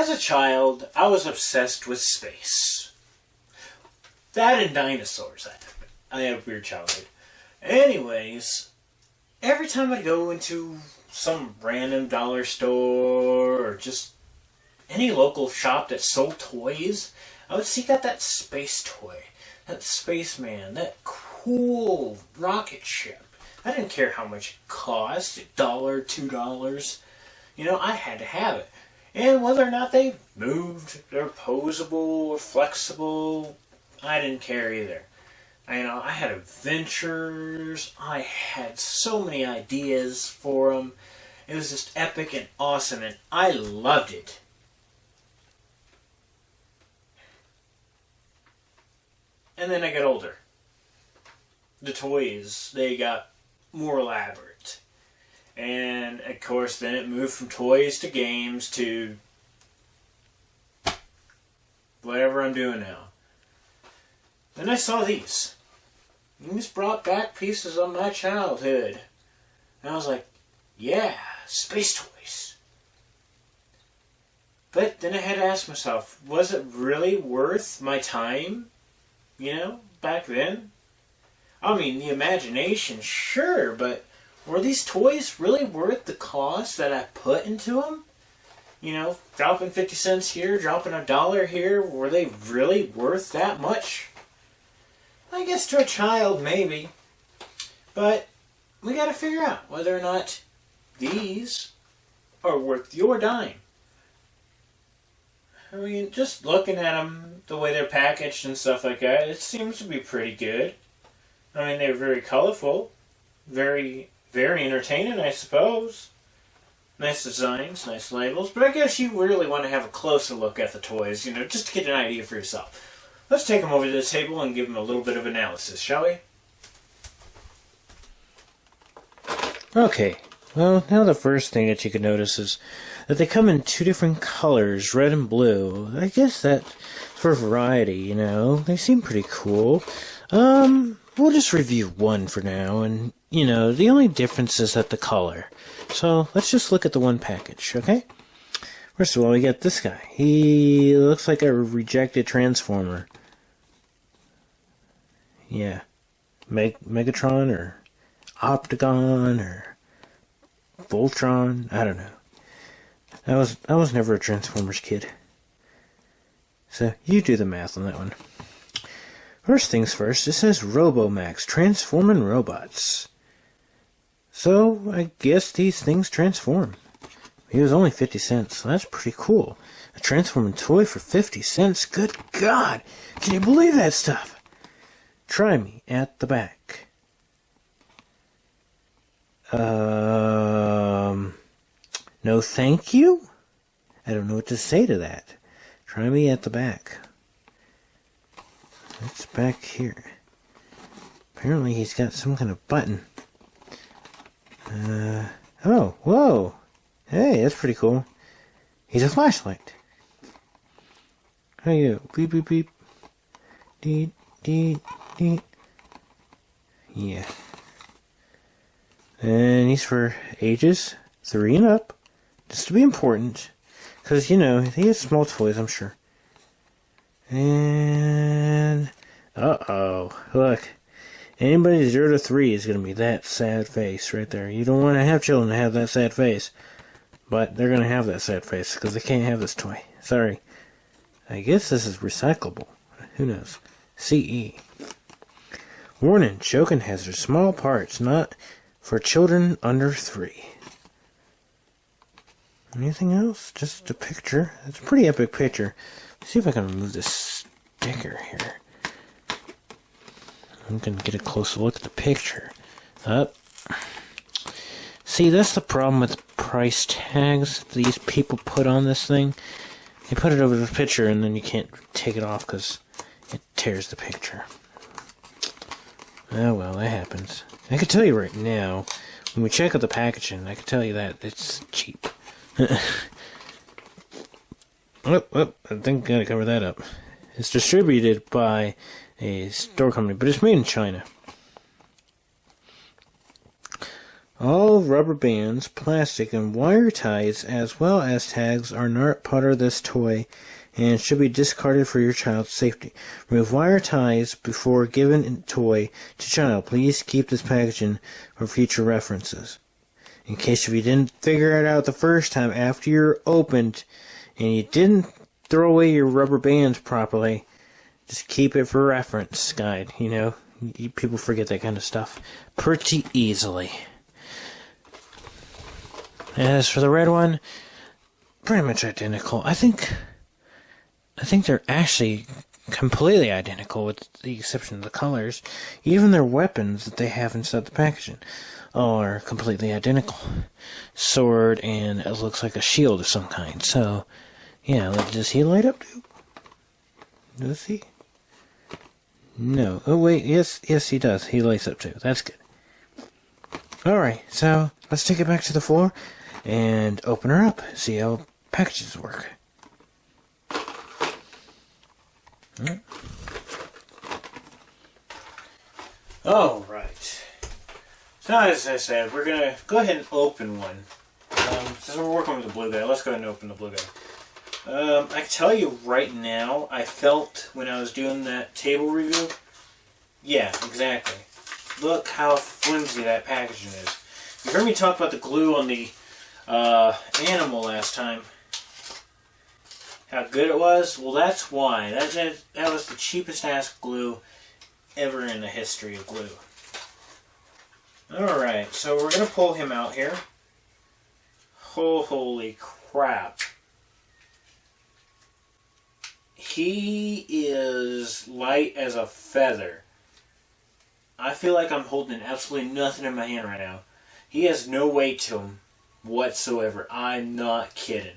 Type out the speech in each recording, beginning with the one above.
As a child, I was obsessed with space. That and dinosaurs. I had a weird childhood. Anyways, every time I go into some random dollar store or just any local shop that sold toys, I would seek out that space toy, that spaceman, that cool rocket ship. I didn't care how much it cost, $1, $2. You know, I had to have it. And whether or not they moved, they're posable or flexible, I didn't care either. I had adventures. I had so many ideas for them. It was just epic and awesome, and I loved it. And then I got older. The toys, they got more elaborate. And, of course, then it moved from toys to games to whatever I'm doing now. Then I saw these. These brought back pieces of my childhood. And I was like, yeah, space toys. But then I had to ask myself, was it really worth my time? You know, back then? I mean, the imagination, sure, but were these toys really worth the cost that I put into them? You know, dropping 50 cents here, dropping $1 here, were they really worth that much? I guess to a child, maybe. But we gotta figure out whether or not these are worth your dime. I mean, just looking at them, the way they're packaged and stuff like that, it seems to be pretty good. I mean, they're very colorful, very entertaining, I suppose. Nice designs, nice labels, but I guess you really want to have a closer look at the toys, you know, just to get an idea for yourself. Let's take them over to the table and give them a little bit of analysis, shall we? Okay, well, now the first thing that you can notice is that they come in two different colors, red and blue. I guess that's for variety, you know. They seem pretty cool. We'll just review one for now, and, you know, the only difference is that the color. So, let's just look at the one package, okay? First of all, we got this guy. He looks like a rejected Transformer. Yeah. Megatron, or Optigon, or Voltron, I don't know. I was never a Transformers kid. So, you do the math on that one. First things first, it says ROBO-MAX, transforming robots. So, I guess these things transform. It was only 50 cents, so that's pretty cool. A transforming toy for 50 cents? Good God! Can you believe that stuff? Try me at the back. No thank you? I don't know what to say to that. Try me at the back. It's back here. Apparently he's got some kind of button. Oh, whoa. Hey, that's pretty cool. He's a flashlight. How you? Beep, beep, beep. Deet, deet, deet. Yeah. And he's for ages 3 and up. Just to be important. Because, you know, he has small toys, I'm sure. And uh-oh, look, anybody 0 to 3 is going to be that sad face right there. You don't want to have children to have that sad face, but they're going to have that sad face because they can't have this toy. Sorry. I guess this is recyclable. Who knows? CE. Warning, choking hazard, small parts, not for children under 3. Anything else? Just a picture. It's a pretty epic picture. Let's see if I can remove this sticker here. I'm going to get a closer look at the picture. See, that's the problem with price tags these people put on this thing. They put it over the picture and then you can't take it off because it tears the picture. Oh well, that happens. I can tell you right now, when we check out the packaging, I can tell you that it's cheap. I think I gotta cover that up. It's distributed by a store company, but it's made in China. All rubber bands, plastic, and wire ties, as well as tags, are not part of this toy and should be discarded for your child's safety. Remove wire ties before giving toy to child. Please keep this packaging for future references. In case if you didn't figure it out the first time after you're opened and you didn't throw away your rubber bands properly, just keep it for reference guide. You know, people forget that kind of stuff pretty easily. As for the red one, pretty much identical. I think they're actually completely identical with the exception of the colors. Even their weapons that they have inside the packaging are completely identical. Sword and it looks like a shield of some kind. So, yeah, does he light up too? Does he? No. Oh wait, yes he does. He lights up too. That's good. Alright, so let's take it back to the floor and open her up. See how packages work. Alright. So as I said, we're going to go ahead and open one. Since we're working with the blue guy, let's go ahead and open the blue guy. I can tell you right now, I felt when I was doing that table review, yeah, exactly. Look how flimsy that packaging is. You heard me talk about the glue on the animal last time. How good it was? Well, that's why. That was the cheapest ass glue ever in the history of glue. Alright, so we're going to pull him out here. Holy crap. He is light as a feather. I feel like I'm holding absolutely nothing in my hand right now. He has no weight to him whatsoever. I'm not kidding.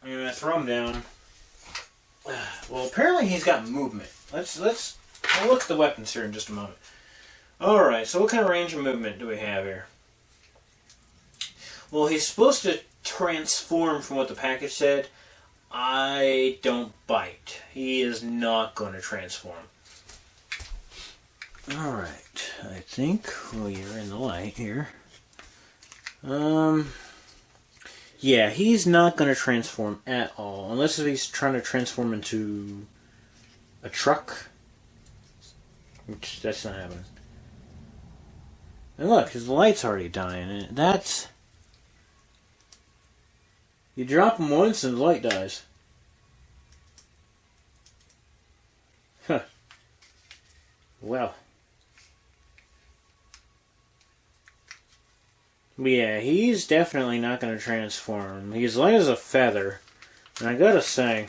I'm going to throw him down. Well, apparently he's got movement. We'll look at the weapons here in just a moment. Alright, so what kind of range of movement do we have here? Well, he's supposed to transform from what the package said. I don't bite. He is not going to transform. Alright, I think, well, you're in the light here. Yeah, he's not going to transform at all. Unless he's trying to transform into a truck. Which, that's not happening. And look, his light's already dying. And that's... You drop him once and the light dies. Huh. Well. But yeah, he's definitely not going to transform. He's light as a feather. And I gotta say...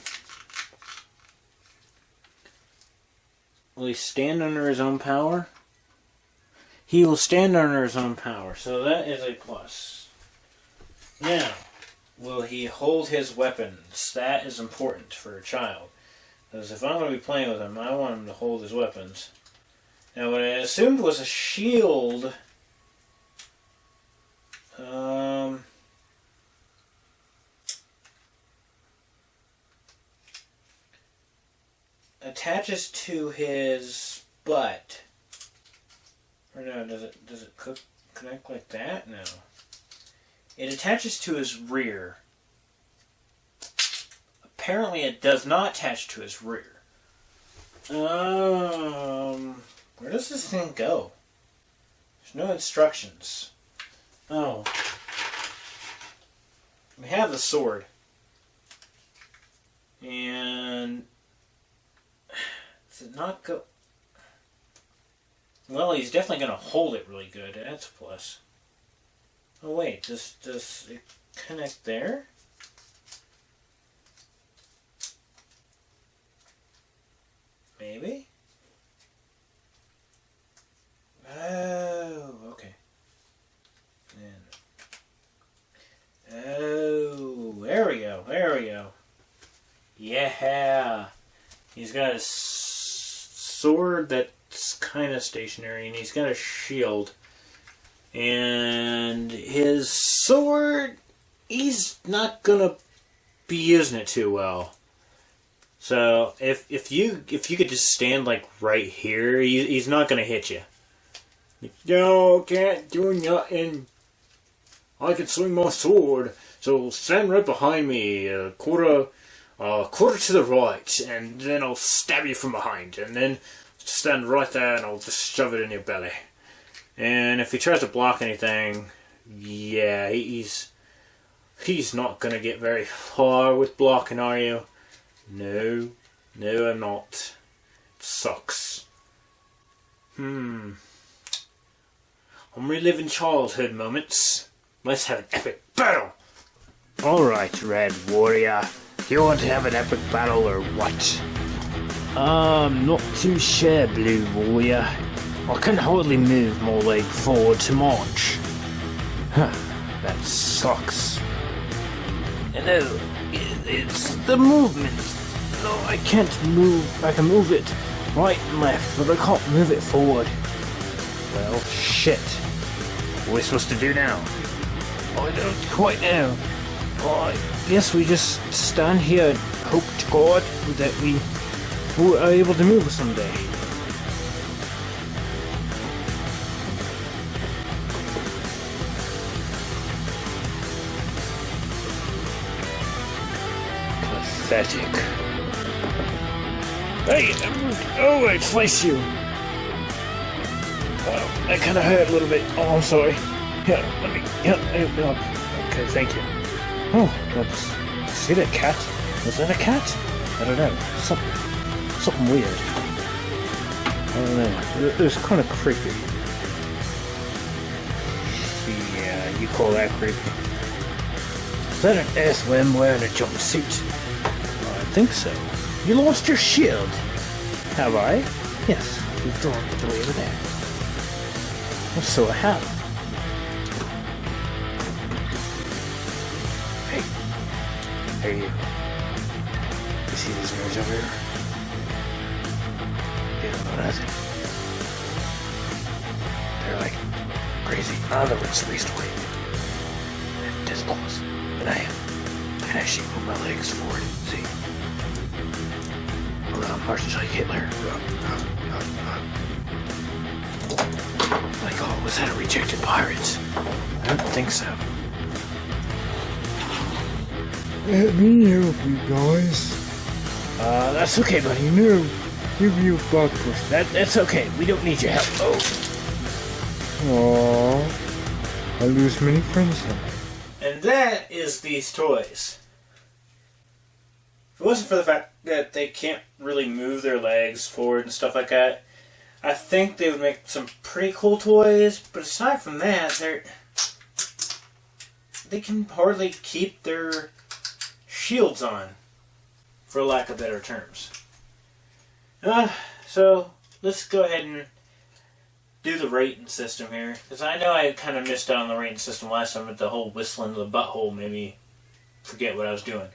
Will he stand under his own power? He will stand under his own power, so that is a plus. Now, will he hold his weapons? That is important for a child. Because if I'm going to be playing with him, I want him to hold his weapons. Now, what I assumed was a shield... attaches to his butt. Or no, does it connect like that? No. It attaches to his rear. Apparently it does not attach to his rear. Where does this thing go? There's no instructions. Oh. We have the sword. And... does it not go... Well, he's definitely going to hold it really good. That's a plus. Oh, wait. Does it connect there? Maybe? Oh, okay. And, oh, there we go. There we go. Yeah. He's got a sword that's kind of stationary, and he's got a shield. And his sword, he's not gonna be using it too well. So if you could just stand like right here, he's not gonna hit you. No, can't do nothing. I can swing my sword, so stand right behind me, a quarter to the right, and then I'll stab you from behind, and then stand right there, and I'll just shove it in your belly. And if he tries to block anything, yeah, he's not gonna get very far with blocking, are you? No, I'm not. It sucks. I'm reliving childhood moments. Let's have an epic battle! Alright, Red Warrior. You want to have an epic battle or what? I'm not too sure, Blue Warrior. I can hardly move my leg forward to march. Huh, that sucks. No, it's the movement. No, I can't move. I can move it right and left, but I can't move it forward. Well, shit. What are we supposed to do now? I don't quite know. I guess we just stand here and hope to God that we are able to move someday. Pathetic. Hey! Oh, I sliced you! Oh, that kind of hurt a little bit. Oh, I'm sorry. Here, let me... Okay, thank you. Oh, that's... See that cat? Was that a cat? I don't know. Something weird. I don't know. It was kind of creepy. Yeah, you call that creepy. Is that an earthworm wearing a jumpsuit? I think so. You lost your shield. Have I? Yes, you've drawn it away over there. Well, so I have. Hey, you. You see these nerds over here? You don't know nothing. They're like crazy. In other words, least away. They're dead claws. And I am. I can actually move my legs forward. See? Marching like Hitler. Like, oh, was that a rejected pirate? I don't think so. Let me help you guys. That's okay, buddy. No, give you a bug push. That's okay. We don't need your help. Oh. Aww. I lose many friends now. And that is these toys. If it wasn't for the fact that they can't really move their legs forward and stuff like that, I think they would make some pretty cool toys, but aside from that, they can hardly keep their shields on, for lack of better terms. So, let's go ahead and do the rating system here, because I know I kind of missed out on the rating system last time with the whole whistling of the butthole made me forget what I was doing.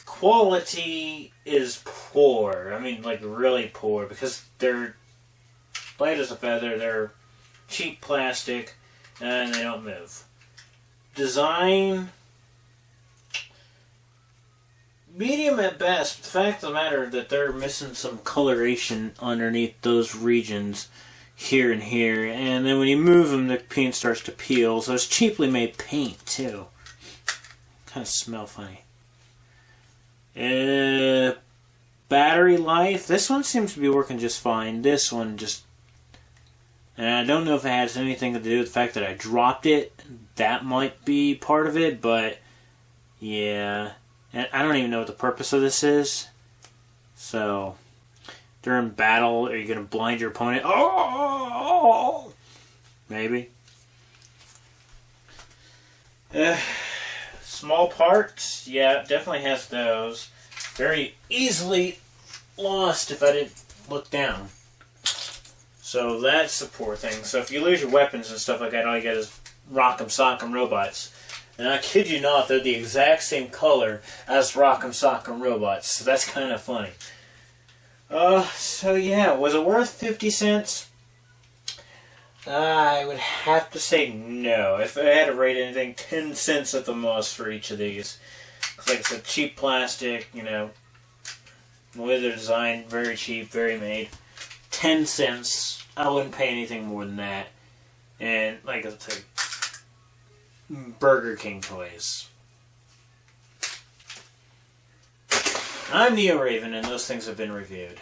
Quality is poor. I mean, like, really poor, because they're light as a feather, they're cheap plastic, and they don't move. Design, medium at best. But the fact of the matter that they're missing some coloration underneath those regions here and here, and then when you move them, the paint starts to peel, so it's cheaply made paint, too. Kind of smell funny. Battery life. This one seems to be working just fine. This one just... And I don't know if it has anything to do with the fact that I dropped it. That might be part of it, but... Yeah. And I don't even know what the purpose of this is. So... During battle, are you going to blind your opponent? Oh! Maybe. Small parts, yeah, it definitely has those. Very easily lost if I didn't look down. So that's the poor thing. So if you lose your weapons and stuff like that, all you get is Rock'em Sock'em robots. And I kid you not, they're the exact same color as Rock'em Sock'em robots. So that's kind of funny. So yeah, was it worth 50 cents? I would have to say no. If I had to rate anything, 10 cents at the most for each of these. Like I said, cheap plastic, you know, the way they're designed, very cheap, very made. 10 cents. I wouldn't pay anything more than that. And, like I said, Burger King toys. I'm Neo Raven, and those things have been reviewed.